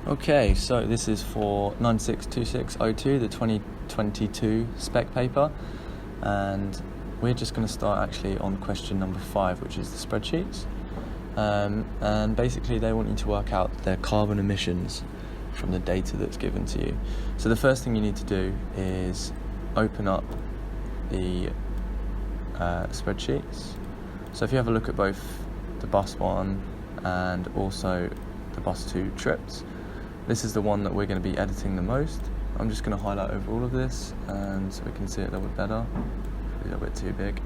Okay, so this is for 962602, the 2022 spec paper, and we're just going to start actually on question number 5, which is the spreadsheets. And basically they want you to work out their carbon emissions from the data that's given to you. So the first thing you need to do is open up the spreadsheets. So if you have a look at both the bus 1 and also the bus 2 trips, this is the one that we're going to be editing the most. I'm just going to highlight over all of this and so we can see it a little bit better. A little bit too big.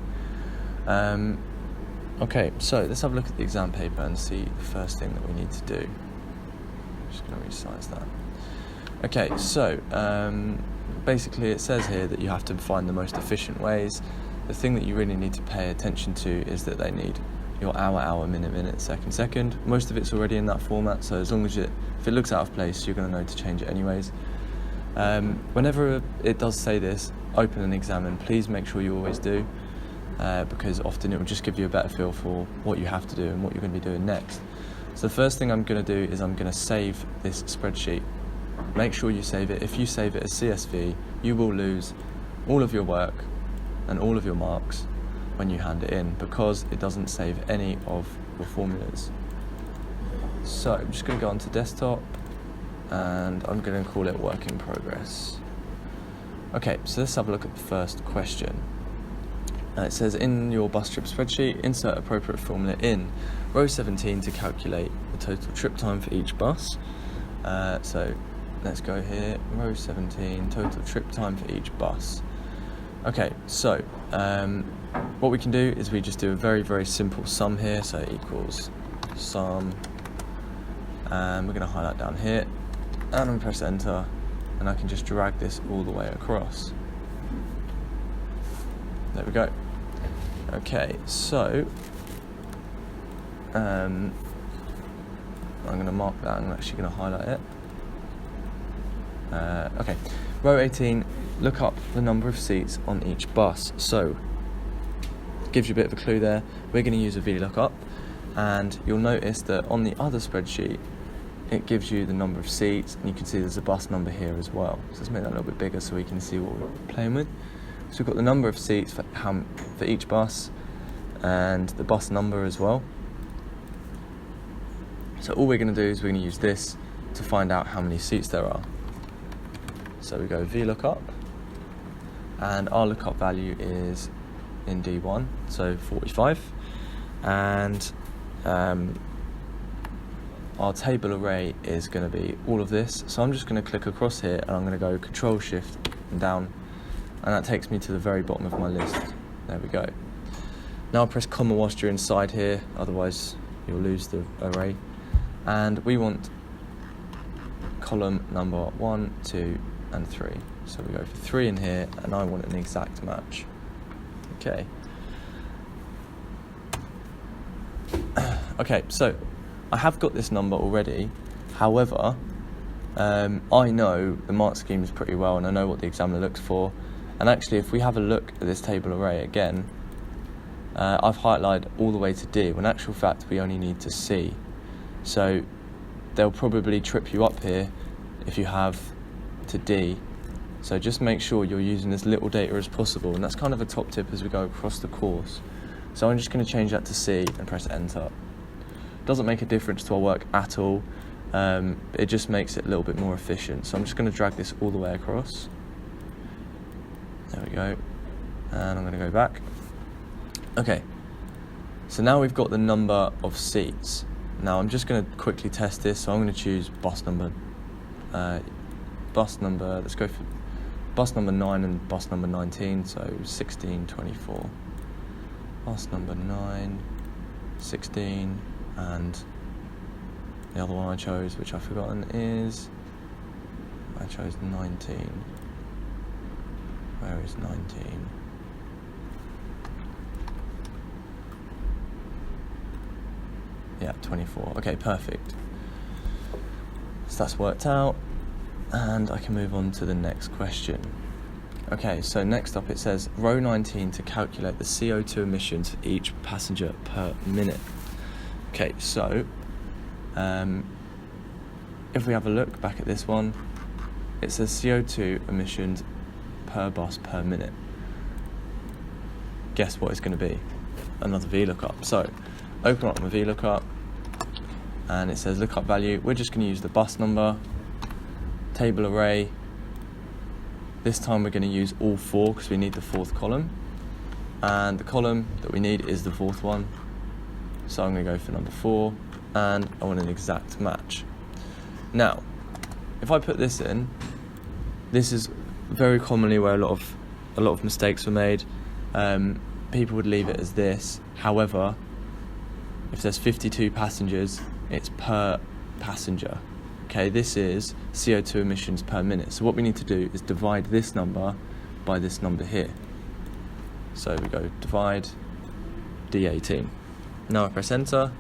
Okay, so let's have a look at the exam paper and see the first thing that we need to do. I'm just going to resize that. Okay, so basically it says here that you have to find the most efficient ways. The thing that you really need to pay attention to is that they need your hour, minute, second. Most of it's already in that format, so as long as if it looks out of place, you're going to know to change it anyways. Whenever it does say this, open and examine, please make sure you always do, because often it will just give you a better feel for what you have to do and what you're going to be doing next. So the first thing I'm going to do is I'm going to save this spreadsheet. Make sure you save it. If you save it as CSV, you will lose all of your work and all of your marks when you hand it in, because it doesn't save any of your formulas. So I'm just going to go onto desktop and I'm going to call it work in progress. Okay, so let's have a look at the first question. It says, in your bus trip spreadsheet, insert appropriate formula in row 17 to calculate the total trip time for each bus. So let's go here, row 17, total trip time for each bus. Okay, so what we can do is we just do a very simple sum here, so equals sum, and we're going to highlight down here, and I'm going to press enter, and I can just drag this all the way across. There we go. Okay, so I'm going to mark that, I'm actually going to highlight it. Okay, row 18, look up the number of seats on each bus. So it gives you a bit of a clue there. We're going to use a VLOOKUP, and you'll notice that on the other spreadsheet it gives you the number of seats, and you can see there's a bus number here as well. So let's make that a little bit bigger so we can see what we're playing with. So we've got the number of seats for each bus and the bus number as well. So all we're going to do is we're going to use this to find out how many seats there are. So we go VLOOKUP, and our lookup value is in D1, so 45, and our table array is going to be all of this. So I'm just going to click across here and I'm going to go Control Shift and down, and that takes me to the very bottom of my list. There we go. Now I'll press comma whilst you're inside here, otherwise you'll lose the array. And we want column number 1, 2, and 3. So we go for 3 in here, and I want an exact match. Okay. Okay, so I have got this number already. However, I know the mark schemes pretty well, and I know what the examiner looks for. And actually, if we have a look at this table array again, I've highlighted all the way to D, when in actual fact we only need to C. So they'll probably trip you up here if you have to D. So just make sure you're using as little data as possible, and that's kind of a top tip as we go across the course. So I'm just going to change that to C and press enter. Doesn't make a difference to our work at all, it just makes it a little bit more efficient. So I'm just going to drag this all the way across. There we go, and I'm going to go back. Okay, so now we've got the number of seats. Now I'm just going to quickly test this, so I'm going to choose bus number, let's go for bus number 9 and bus number 19, so 1624. Bus number 9, 16, and the other one I chose, which I've forgotten, is, I chose 19. Where is 19? Yeah, 24. Okay, perfect. So that's worked out, and I can move on to the next question. Okay, so next up it says row 19 to calculate the CO2 emissions for each passenger per minute. Okay, so if we have a look back at this one, it says CO2 emissions per bus per minute. Guess what it's going to be? Another VLOOKUP. So open up my VLOOKUP, and it says lookup value. We're just going to use the bus number, table array. This time we're going to use all 4 because we need the 4th column, and the column that we need is the 4th one. So I'm going to go for number 4, and I want an exact match. Now, if I put this in, this is very commonly where a lot of mistakes were made. People would leave it as this. However, if there's 52 passengers, it's per passenger. Okay, this is CO2 emissions per minute. So what we need to do is divide this number by this number here. So we go divide D18. Now I press enter,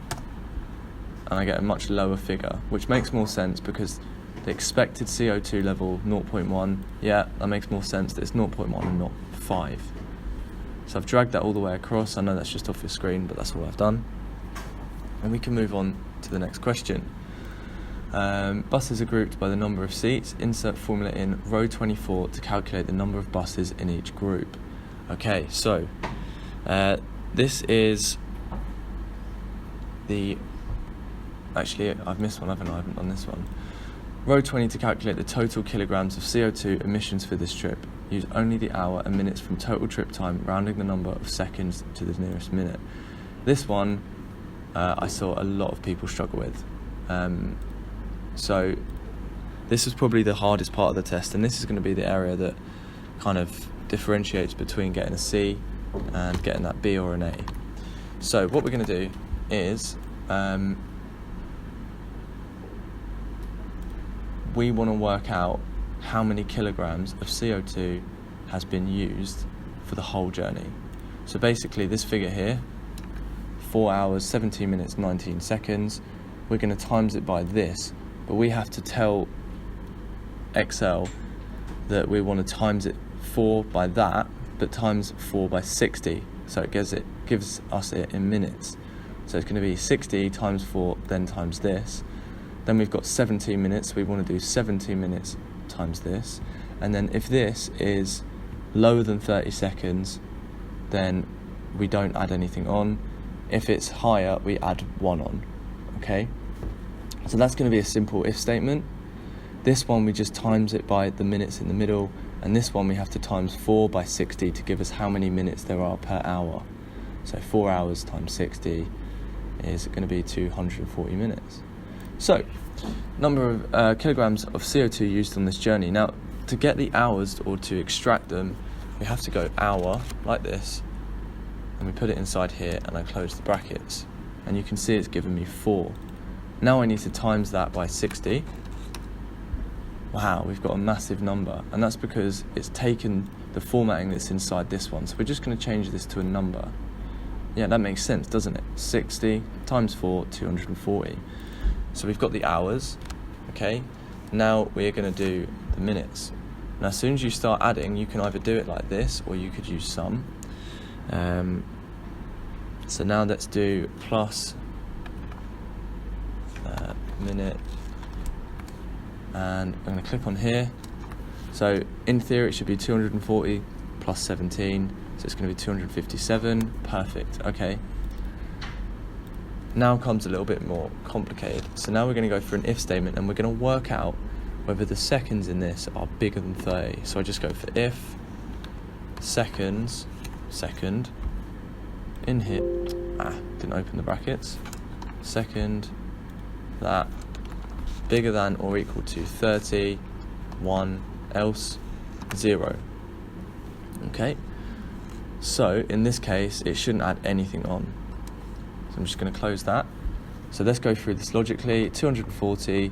and I get a much lower figure, which makes more sense because the expected CO2 level 0.1, yeah, that makes more sense that it's 0.1 and not 5. So I've dragged that all the way across. I know that's just off your screen, but that's all I've done. And we can move on to the next question. Buses are grouped by the number of seats. Insert formula in row 24 to calculate the number of buses in each group. Okay, so this is the... Actually, I've missed one, haven't I? I haven't done this one. Row 20 to calculate the total kilograms of CO2 emissions for this trip. Use only the hour and minutes from total trip time, rounding the number of seconds to the nearest minute. This one I saw a lot of people struggle with. So this is probably the hardest part of the test, and this is going to be the area that kind of differentiates between getting a C and getting that B or an A. So what we're going to do is we want to work out how many kilograms of CO2 has been used for the whole journey. So basically this figure here, 4 hours, 17 minutes, 19 seconds, we're going to times it by this, but we have to tell Excel that we want to times it 4 by that, but times 4 by 60, so it gives us it in minutes. So it's going to be 60 times 4, then times this. Then we've got 17 minutes, we want to do 17 minutes times this. And then if this is lower than 30 seconds, then we don't add anything on. If it's higher, we add 1 on, okay? So that's going to be a simple if statement. This one we just times it by the minutes in the middle, and this one we have to times 4 by 60 to give us how many minutes there are per hour. So 4 hours times 60 is going to be 240 minutes. So, number of kilograms of CO2 used on this journey. Now, to get the hours or to extract them, we have to go hour, like this, and we put it inside here, and I close the brackets. And you can see it's given me 4. Now I need to times that by 60. Wow, we've got a massive number, and that's because it's taken the formatting that's inside this one. So we're just going to change this to a number. Yeah, that makes sense, doesn't it? 60 times 4, 240. So we've got the hours, okay? Now we're going to do the minutes. Now as soon as you start adding, you can either do it like this, or you could use sum. So now let's do plus minute, and I'm going to click on here. So in theory it should be 240 plus 17, so it's going to be 257. Perfect. Okay. Now comes a little bit more complicated. So now we're going to go for an if statement, and we're going to work out whether the seconds in this are bigger than 30. So I just go for if seconds, second, in here, didn't open the brackets, second, that, bigger than or equal to 30, 1, else 0. Okay, so in this case it shouldn't add anything on. So I'm just going to close that. So let's go through this logically. 240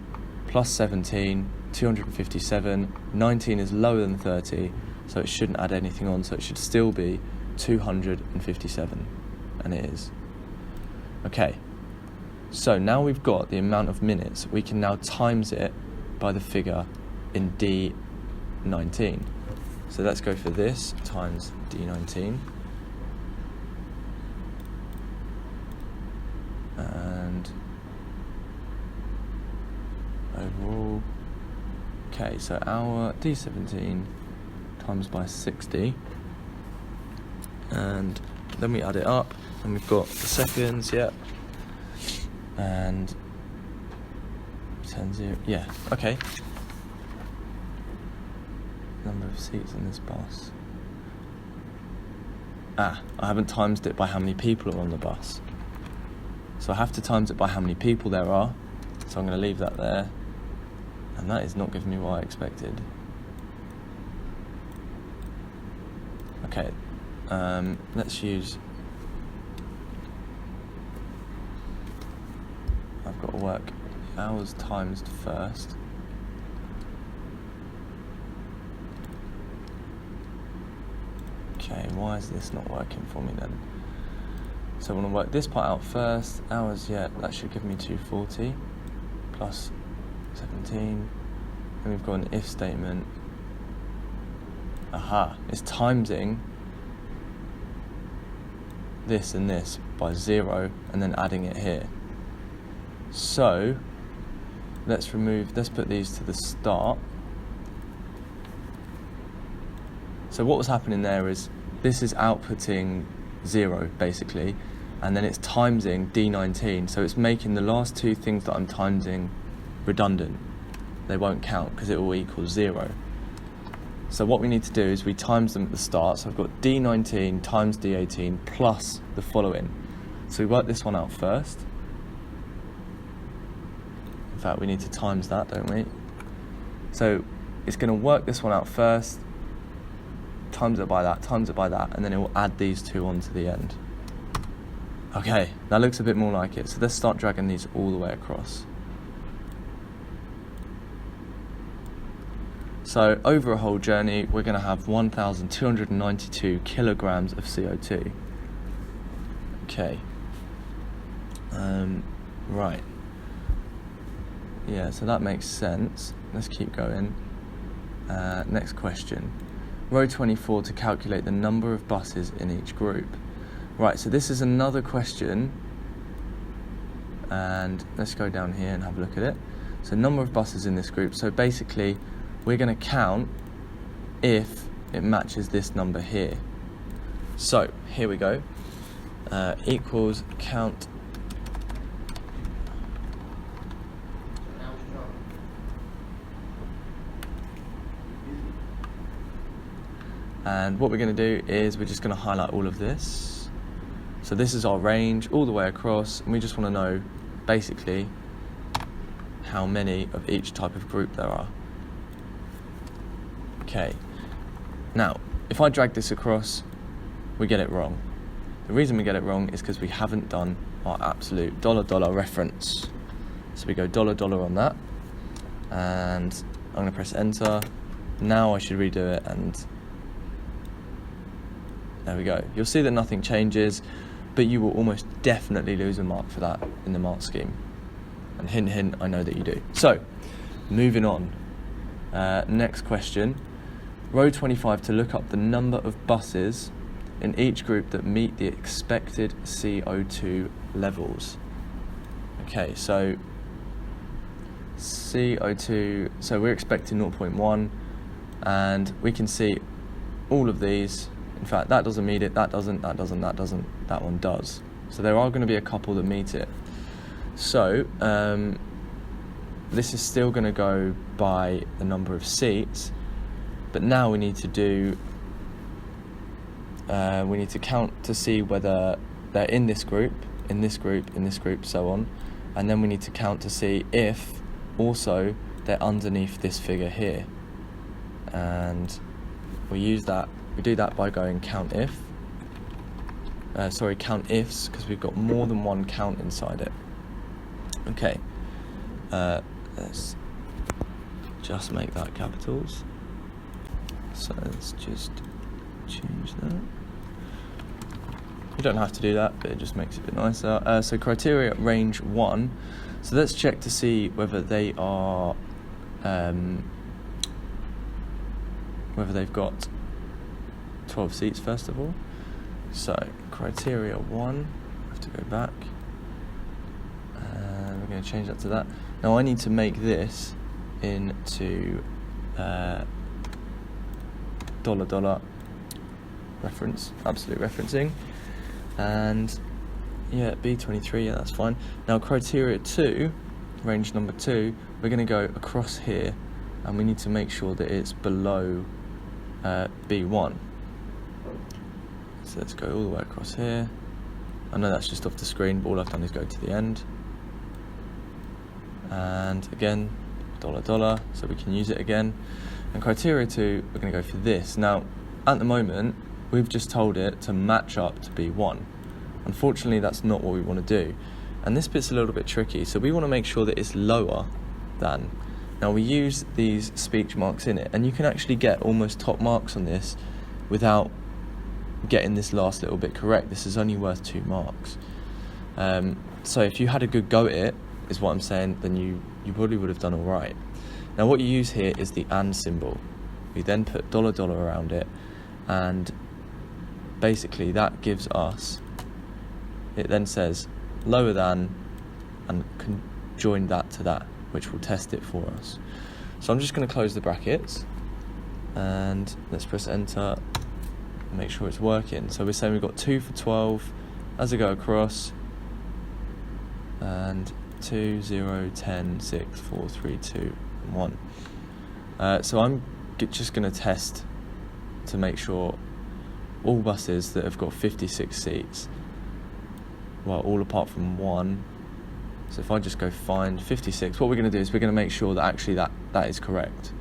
plus 17, 257, 19 is lower than 30, so it shouldn't add anything on, so it should still be 257, and it is. Okay, so now we've got the amount of minutes, we can now times it by the figure in D19. So let's go for this times D19. And overall. Okay, so our D17 times by 60, and then we add it up, and we've got the seconds, yep, and 10, 0, yeah, okay. Number of seats in this bus. I haven't timesed it by how many people are on the bus. So I have to times it by how many people there are. So I'm going to leave that there. And that is not giving me what I expected. Okay, let's use... I've got to work hours times first. Okay, why is this not working for me then? So I want to work this part out first. Hours, yeah, that should give me 240 plus 17. Then we've got an if statement. Aha, it's timesing this and this by 0 and then adding it here. So let's put these to the start. So what was happening there is this is outputting 0 basically, and then it's timesing D19, so it's making the last two things that I'm timesing redundant. They won't count because it will equal 0. So what we need to do is we times them at the start. So I've got D19 times D18 plus the following. So we work this one out first. In fact, we need to times that, don't we? So it's going to work this one out first, times it by that, and then it will add these two onto the end. Okay, that looks a bit more like it. So let's start dragging these all the way across. So over a whole journey, we're going to have 1,292 kilograms of CO2. Okay. Right. Yeah, so that makes sense. Let's keep going. Next question. Row 24 to calculate the number of buses in each group. Right, so this is another question. And let's go down here and have a look at it. So number of buses in this group. So basically, we're going to count if it matches this number here. So here we go. Equals count. And what we're going to do is we're just going to highlight all of this. So this is our range all the way across, and we just want to know basically how many of each type of group there are. Okay, now if I drag this across, we get it wrong. The reason we get it wrong is because we haven't done our absolute $$ reference. So we go $$ on that, and I'm going to press enter. Now I should redo it, and there we go. You'll see that nothing changes, but you will almost definitely lose a mark for that in the mark scheme. And hint, hint, I know that you do. So, moving on. Next question. Row 25 to look up the number of buses in each group that meet the expected CO2 levels. Okay, so CO2, so we're expecting 0.1, and we can see all of these. In fact, that doesn't meet it, that doesn't, that doesn't, that doesn't, that one does. So there are going to be a couple that meet it. So this is still going to go by the number of seats, but now we need to do, we need to count to see whether they're in this group, in this group, in this group, so on. And then we need to count to see if also they're underneath this figure here. And we use that. We do that by going count if. Count ifs, because we've got more than one count inside it. Okay. Let's just make that capitals. So let's just change that. You don't have to do that, but it just makes it a bit nicer. So criteria range 1. So let's check to see whether they are, whether they've got 12 seats first of all. So criteria 1, I have to go back. We're going to to change that to that. Now I need to make this into $, reference, absolute referencing, and yeah, B23, yeah, that's fine. Now criteria 2, range number 2, we're going to go across here, and we need to make sure that it's below B1. So let's go all the way across here. I know that's just off the screen, but all I've done is go to the end. And again, $, so we can use it again. And criteria 2, we're going to go for this. Now, at the moment, we've just told it to match up to B1. Unfortunately, that's not what we want to do. And this bit's a little bit tricky, so we want to make sure that it's lower than. Now, we use these speech marks in it, and you can actually get almost top marks on this without getting this last little bit correct. This is only worth 2 marks. So if you had a good go at it, is what I'm saying, then you probably would have done all right. Now what you use here is the and symbol. We then put $, around it, and basically that gives us, it then says lower than, and can join that to that, which will test it for us. So I'm just going to close the brackets, and let's press enter and make sure it's working. So we're saying we've got 2 for 12 as I go across, and 2, 0, 10, 6, 4, 3, 2, 1. So I'm just going to test to make sure all buses that have got 56 seats, well, all apart from one. So if I just go find 56, what we're going to do is we're going to make sure that actually that is correct.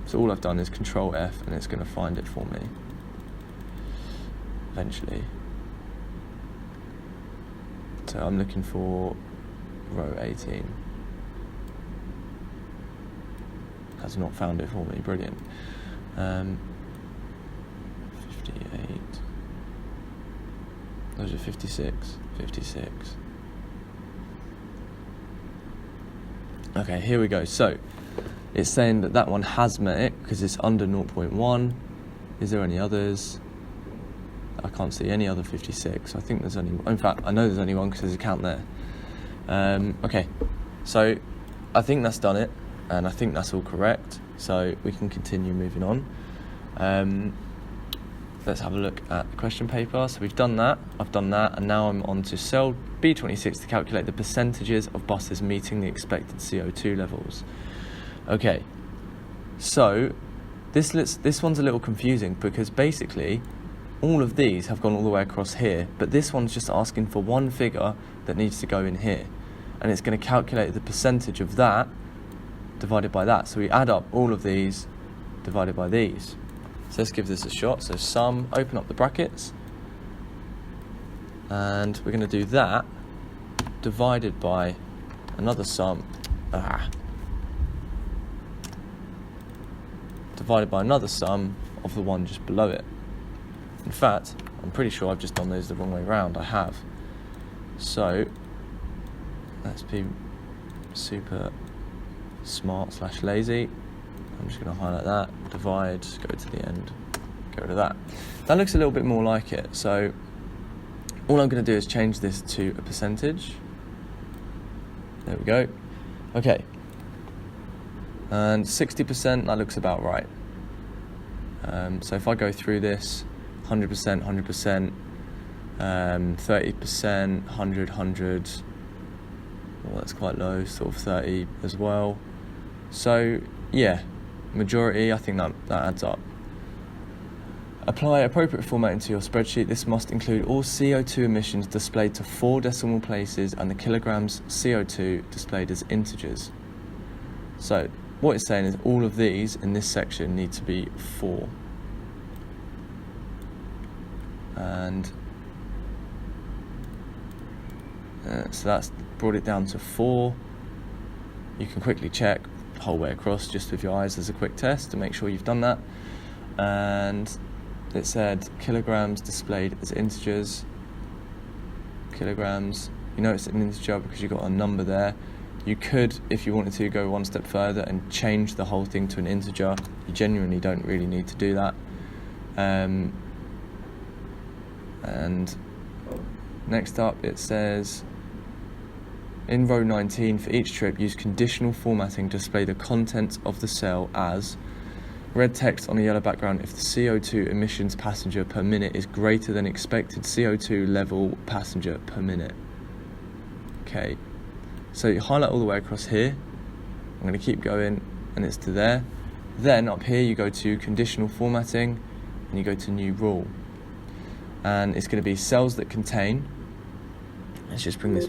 So all I've done is Control F, and it's going to find it for me eventually. So I'm looking for row 18. Has not found it for me, brilliant. 58. Those are 56, 56. Okay, here we go. So it's saying that one has met it because it's under 0.1. Is there any others? I can't see any other 56. I think there's only, in fact, I know there's only one because there's a count there. Okay, so I think that's done it, and I think that's all correct. So we can continue moving on. Let's have a look at the question paper. So we've done that, I've done that, and now I'm on to cell B26 to calculate the percentages of buses meeting the expected CO2 levels. Okay, so this one's a little confusing because basically all of these have gone all the way across here, but this one's just asking for one figure that needs to go in here, and it's going to calculate the percentage of that divided by that. So we add up all of these divided by these. So let's give this a shot. So sum, open up the brackets, and we're going to do that divided by another sum, divided by another sum of the one just below it. In fact, I'm pretty sure I've just done those the wrong way around. I have. So let's be super smart / lazy. I'm just going to highlight that, divide, go to the end, get rid of that. That looks a little bit more like it. So all I'm going to do is change this to a percentage. There we go. Okay. And 60%, that looks about right. So if I go through this, 100%, 100%, 30%, 100, well, that's quite low, sort of 30 as well. So yeah, majority, I think that adds up. Apply appropriate formatting to your spreadsheet. This must include all CO2 emissions displayed to 4 decimal places and the kilograms CO2 displayed as integers. So what it's saying is all of these in this section need to be 4. And so that's brought it down to 4. You can quickly check the whole way across just with your eyes as a quick test to make sure you've done that. And it said kilograms displayed as integers. Kilograms, you know it's an integer because you've got a number there. You could, if you wanted to, go one step further and change the whole thing to an integer. You genuinely don't really need to do that. And Next up it says, in row 19, for each trip, use conditional formatting to display the contents of the cell as red text on a yellow background if the CO2 emissions passenger per minute is greater than expected CO2 level passenger per minute. Okay, so you highlight all the way across here. I'm going to keep going, and it's to there. Then up here you go to conditional formatting, and you go to new rule. And it's going to be cells that contain, let's just bring this,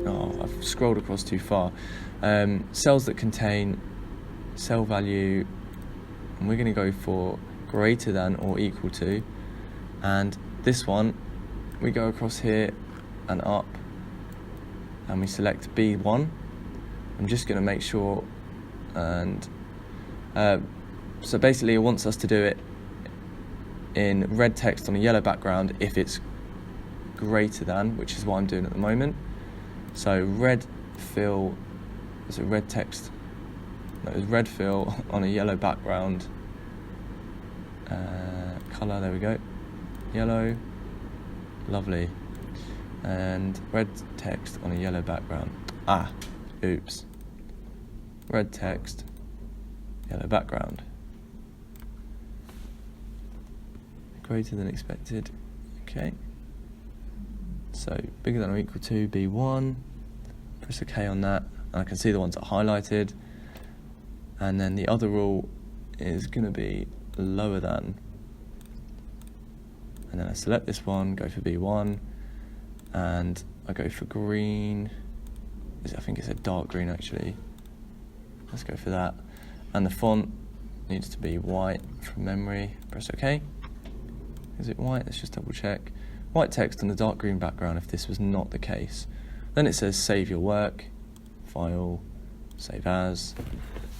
oh, I've scrolled across too far. Cells that contain cell value, and we're going to go for greater than or equal to. And this one, we go across here and up, and we select B1. I'm just going to make sure, and so basically it wants us to do it in red text on a yellow background if it's greater than, which is what I'm doing at the moment. So red fill, is it red text? No, it's red fill on a yellow background. Colour, there we go. Yellow, lovely. And red text on a yellow background. Oops. Red text, yellow background. Greater than expected. Okay. So bigger than or equal to B1. Press OK on that. And I can see the ones that are highlighted. And then the other rule is going to be lower than. And then I select this one, go for B1, and I go for green. I think it's a dark green actually. Let's go for that. And the font needs to be white from memory. Press OK. Is it white? Let's just double check. White text on the dark green background if this was not the case. Then it says save your work, file, save as.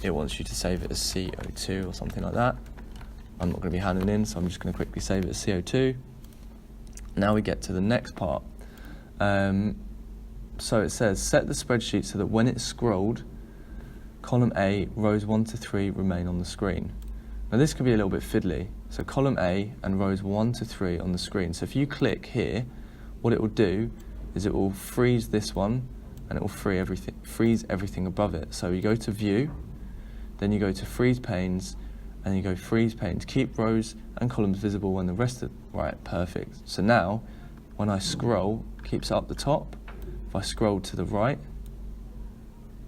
It wants you to save it as CO2 or something like that. I'm not going to be handing in, so I'm just going to quickly save it as CO2. Now we get to the next part. So it says set the spreadsheet so that when it's scrolled, column A, rows 1 to 3 remain on the screen. Now this could be a little bit fiddly. So column A and rows 1 to 3 on the screen. So if you click here, what it will do is it will freeze this one, and it will freeze everything above it. So you go to View, then you go to Freeze Panes, and you go Freeze Panes. Keep rows and columns visible when the rest of... Right, perfect. So now, when I scroll, it keeps it up the top. If I scroll to the right,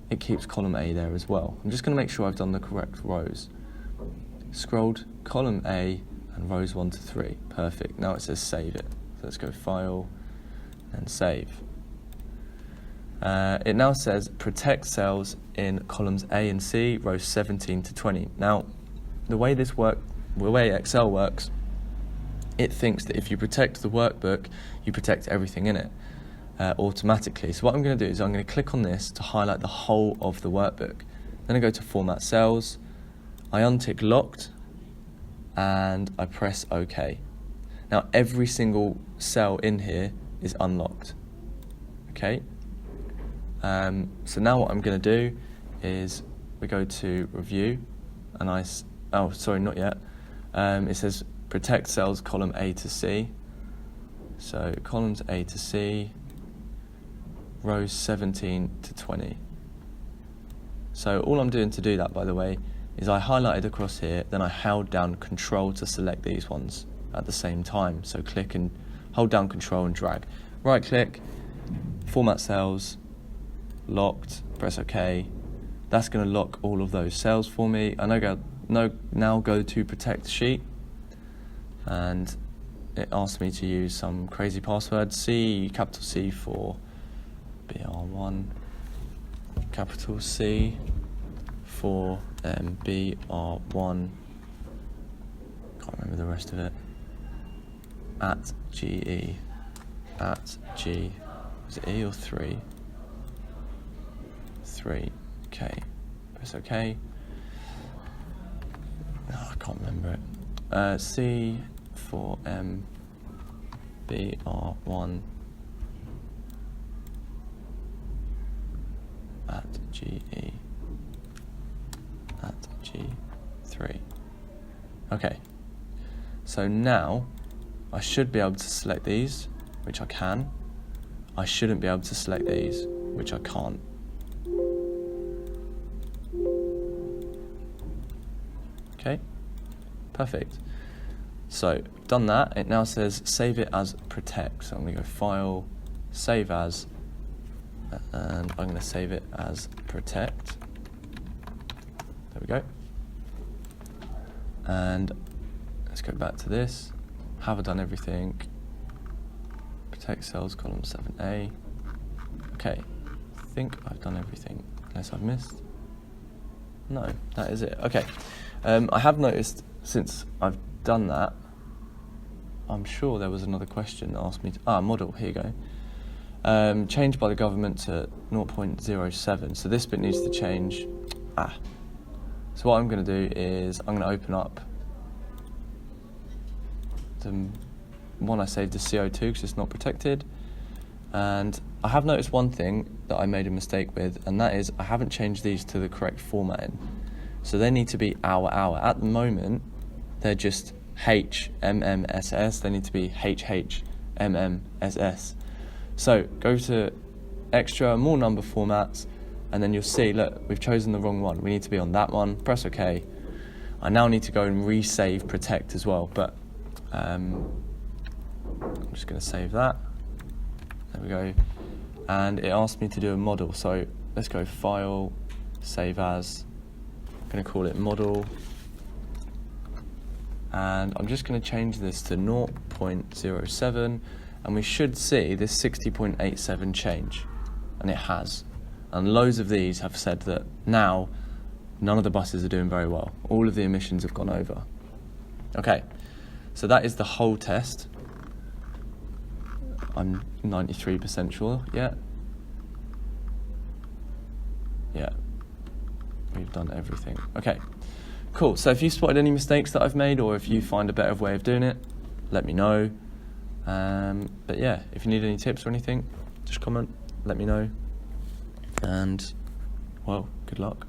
it keeps column A there as well. I'm just going to make sure I've done the correct rows. Scrolled, column A, and rows 1 to 3. Perfect. Now it says save it. So let's go File, and Save. It now says protect cells in columns A and C, rows 17 to 20. Now, the way Excel works, it thinks that if you protect the workbook, you protect everything in it automatically. So what I'm going to do is I'm going to click on this to highlight the whole of the workbook. Then I go to Format Cells, I untick Locked, and I press OK. Now every single cell in here is unlocked. Okay. So now what I'm going to do is we go to Review, and oh, sorry, not yet. It says protect cells column A to C. So columns A to C, rows 17 to 20. So all I'm doing to do that, by the way, is I highlighted across here, then I held down Control to select these ones at the same time. So click and hold down Control and drag. Right click, Format Cells, Locked, press OK. That's going to lock all of those cells for me. I now go to Protect Sheet, and it asks me to use some crazy password. Capital C for BR1, capital C for BR1, can't remember the rest of it, at GE, at G, was it E or 3? 3, okay, press OK. Oh, I can't remember it. C for BR1 at GE at G3. Okay, so now I should be able to select these, which I can. I shouldn't be able to select these, which I can't. Okay, perfect. So, done that. It now says save it as protect. So I'm going to go File, Save As, and I'm going to save it as protect. There we go. And let's go back to this. Have I done everything? Protect cells, column 7A. Okay, I think I've done everything, unless I've missed. No, that is it. Okay, I have noticed since I've done that, I'm sure there was another question that asked me to, model, here you go. Changed by the government to 0.07, so this bit needs to change. So what I'm going to do is I'm going to open up the one I saved as CO2 because it's not protected, and I have noticed one thing that I made a mistake with, and that is I haven't changed these to the correct formatting. So they need to be hour. At the moment, they're just HMMSS. They need to be HHMMSS. So go to extra, more number formats, and then you'll see, look, we've chosen the wrong one. We need to be on that one. Press OK. I now need to go and resave protect as well, but I'm just going to save that. There we go. And it asked me to do a model. So let's go File, Save As. I'm going to call it Model. And I'm just going to change this to 0.07. And we should see this 60.87 change. And it has. And loads of these have said that now none of the buses are doing very well. All of the emissions have gone over. Okay, so that is the whole test. I'm 93% sure, yeah. Yeah, we've done everything. Okay, cool. So if you spotted any mistakes that I've made, or if you find a better way of doing it, let me know. But yeah, if you need any tips or anything, just comment, let me know. And, well, good luck.